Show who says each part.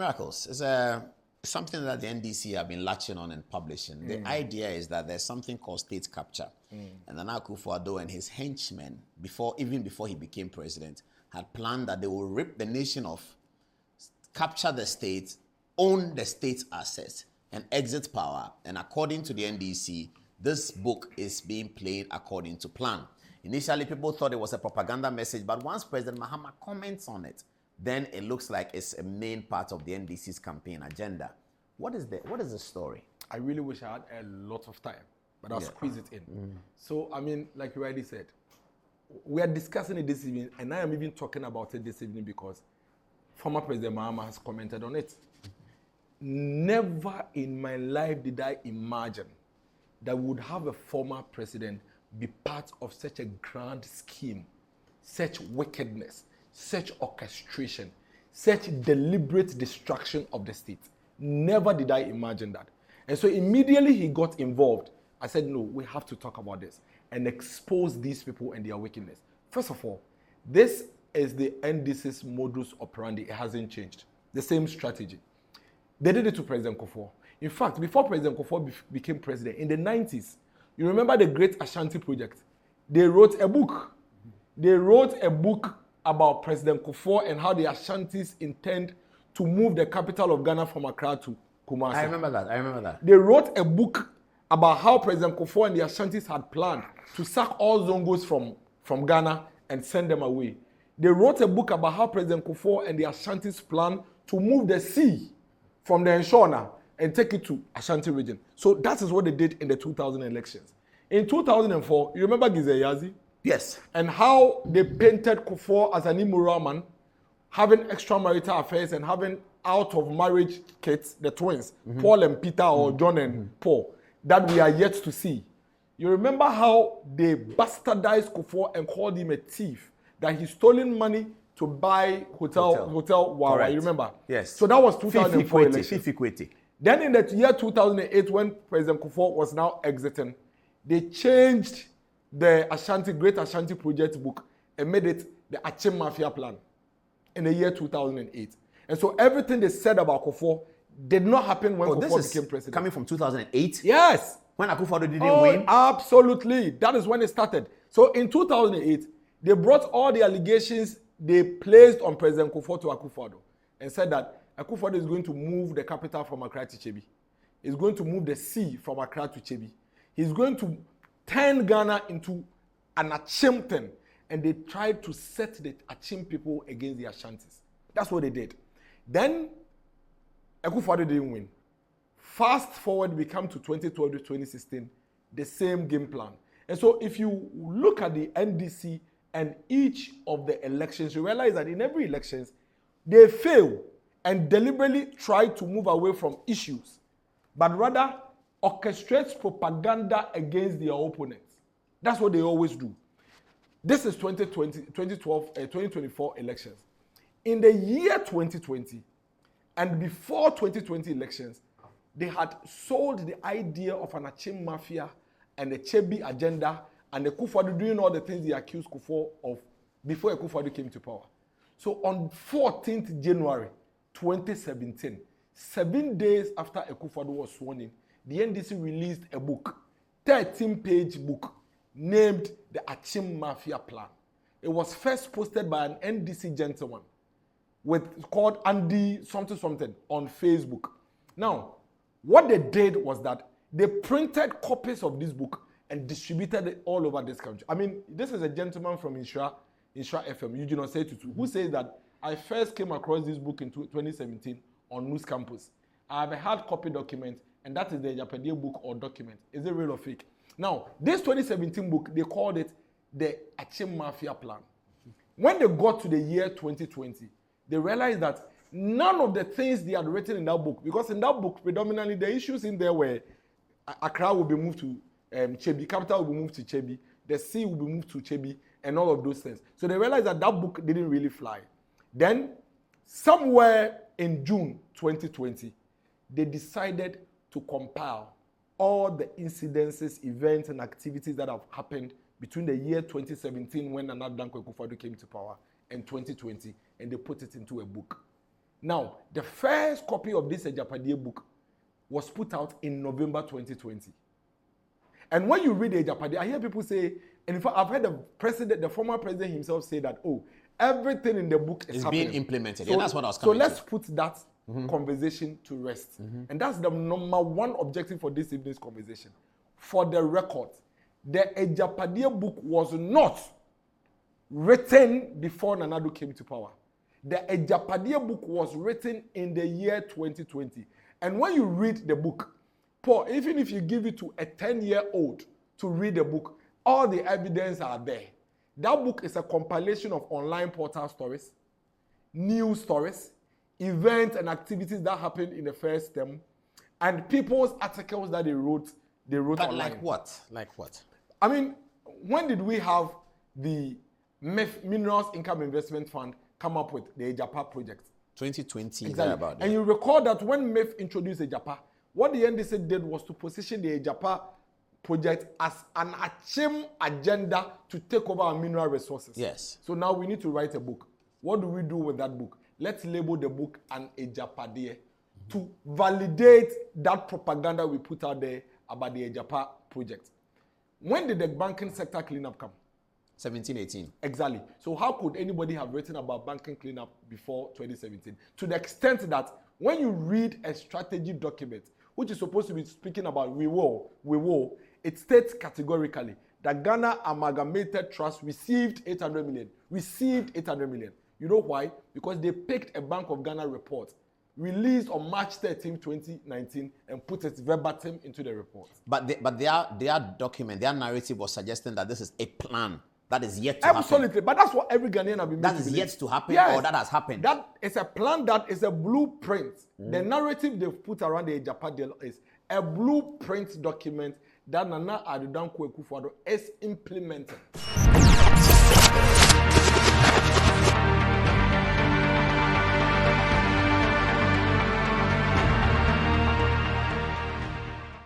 Speaker 1: Miracles is something that the NDC have been latching on and publishing. The idea is that there's something called state capture. And then Kuffour and his henchmen, even before he became president, had planned that they will rip the nation off, capture the state, own the state's assets, and exit power. And according to the NDC, this book is being played according to plan. Initially, people thought it was a propaganda message, but once President Mahama comments on it, then it looks like it's a main part of the NDC's campaign agenda. What is the story?
Speaker 2: I really wish I had a lot of time, but I'll squeeze it in. So, I mean, like you already said, we are discussing it this evening, and I am even talking about it this evening because former President Mahama has commented on it. Never in my life did I imagine that we would have a former president be part of such a grand scheme, such wickedness, such orchestration, such deliberate destruction of the state. Never did I imagine that. And so immediately he got involved. I said, no, we have to talk about this and expose these people and their wickedness. First of all, this is the NDC's modus operandi. It hasn't changed. The same strategy. They did it to President Kuffour. In fact, before President Kuffour became president, in the 90s, you remember the Great Ashanti Project? They wrote a book. They wrote a book about President Kuffour and how the Ashantis intend to move the capital of Ghana from Accra to Kumasi.
Speaker 1: I remember that.
Speaker 2: They wrote a book about how President Kuffour and the Ashantis had planned to sack all Zongos from Ghana and send them away. They wrote a book about how President Kuffour and the Ashantis planned to move the sea from the Nshona and take it to Ashanti region. So that is what they did in the 2000 elections. In 2004, you remember Gizeyazi?
Speaker 1: Yes.
Speaker 2: And how they painted Kuffour as an immoral man, having extramarital affairs and having out-of-marriage kids, the twins, Paul and Peter or John and Paul, that we are yet to see. You remember how they bastardized Kuffour and called him a thief, that he stolen money to buy Hotel Wawa. You remember?
Speaker 1: Yes.
Speaker 2: So that was 2004 election. Then in the year 2008, when President Kuffour was now exiting, they changed the Great Ashanti Project book and made it the Achim Mafia plan in the year 2008. And so everything they said about Kuffour did not happen when Kuffour became president.
Speaker 1: Coming from 2008?
Speaker 2: Yes.
Speaker 1: When Akufo-Addo didn't win?
Speaker 2: Absolutely. That is when it started. So in 2008, they brought all the allegations they placed on President Kuffour to Akufo-Addo and said that Akufo-Addo is going to move the capital from Accra to Chebi. He's going to move the sea from Accra to Chebi. He's going to turn Ghana into an Achim thing. And they tried to set the Achim people against the Ashantis. That's what they did. Then Akufo-Addo didn't win. Fast forward, we come to 2012 to 2016, the same game plan. And so if you look at the NDC and each of the elections, you realize that in every elections, they fail and deliberately try to move away from issues, but rather orchestrates propaganda against their opponents. That's what they always do. This is 2024 elections. In the year 2020, and before 2020 elections, they had sold the idea of an Achim Mafia and the Chebi agenda and the Kuffour doing all the things they accused Kuffour of before Kuffour came to power. So on 14th January 2017, 7 days after Kuffour was sworn in, the NDC released a book, 13-page book, named the Achim Mafia Plan. It was first posted by an NDC gentleman called Andy something on Facebook. Now, what they did was that they printed copies of this book and distributed it all over this country. I mean, this is a gentleman from Insra FM, Eugene Osetutu, who says that I first came across this book in 2017 on News Campus. I have a hard copy document, and that is the Agyapadie book or document. Is it real or fake? Now, this 2017 book, they called it the Achim Mafia Plan. When they got to the year 2020, they realized that none of the things they had written in that book, because in that book, predominantly the issues in there were Accra will be moved to Chebi, capital will be moved to Chebi, the sea will be moved to Chebi, and all of those things. So they realized that that book didn't really fly. Then, somewhere in June 2020, they decided to compile all the incidences, events, and activities that have happened between the year 2017, when Nana Dankwa Kuffour came to power, and 2020, and they put it into a book. Now, the first copy of this Agyapadie book was put out in November 2020. And when you read the Agyapadie, I hear people say, and in fact, I've heard the former president himself say that, oh, everything in the book is
Speaker 1: being implemented.
Speaker 2: So,
Speaker 1: yeah, that's what I was coming
Speaker 2: So let's put that conversation to rest. And that's the number one objective for this evening's conversation. For the record, the Agyapadie book was not written before Nana Addo came to power. The Agyapadie book was written in the year 2020. And when you read the book, Paul, even if you give it to a 10-year-old to read the book, all the evidence are there. That book is a compilation of online portal stories, news stories, events and activities that happened in the first term, and people's articles that they wrote but online.
Speaker 1: Like what? Like what?
Speaker 2: I mean, when did we have the Minerals Income Investment Fund come up with the Agyapa project?
Speaker 1: 2020.
Speaker 2: Exactly.
Speaker 1: About that.
Speaker 2: And you recall that when MEF introduced Agyapa, what the NDC did was to position the Agyapa project as an Achim agenda to take over our mineral resources.
Speaker 1: Yes.
Speaker 2: So now we need to write a book. What do we do with that book? Let's label the book an Agyapadier to validate that propaganda we put out there about the Agyapa project. When did the banking sector cleanup come?
Speaker 1: 17-18.
Speaker 2: Exactly. So how could anybody have written about banking cleanup before 2017? To the extent that when you read a strategy document, which is supposed to be speaking about we will, it states categorically that Ghana Amalgamated Trust received 800 million. You know why? Because they picked a Bank of Ghana report released on March 13, 2019, and put it verbatim into the report.
Speaker 1: But their document, their narrative was suggesting that this is a plan that is yet to happen.
Speaker 2: Absolutely, but that's what every Ghanaian have been.
Speaker 1: That is yet to happen,
Speaker 2: yes,
Speaker 1: or that has happened.
Speaker 2: That is a plan. That is a blueprint. The narrative they've put around the Agyapadie is a blueprint document that Nana Addo Kuffour is implementing.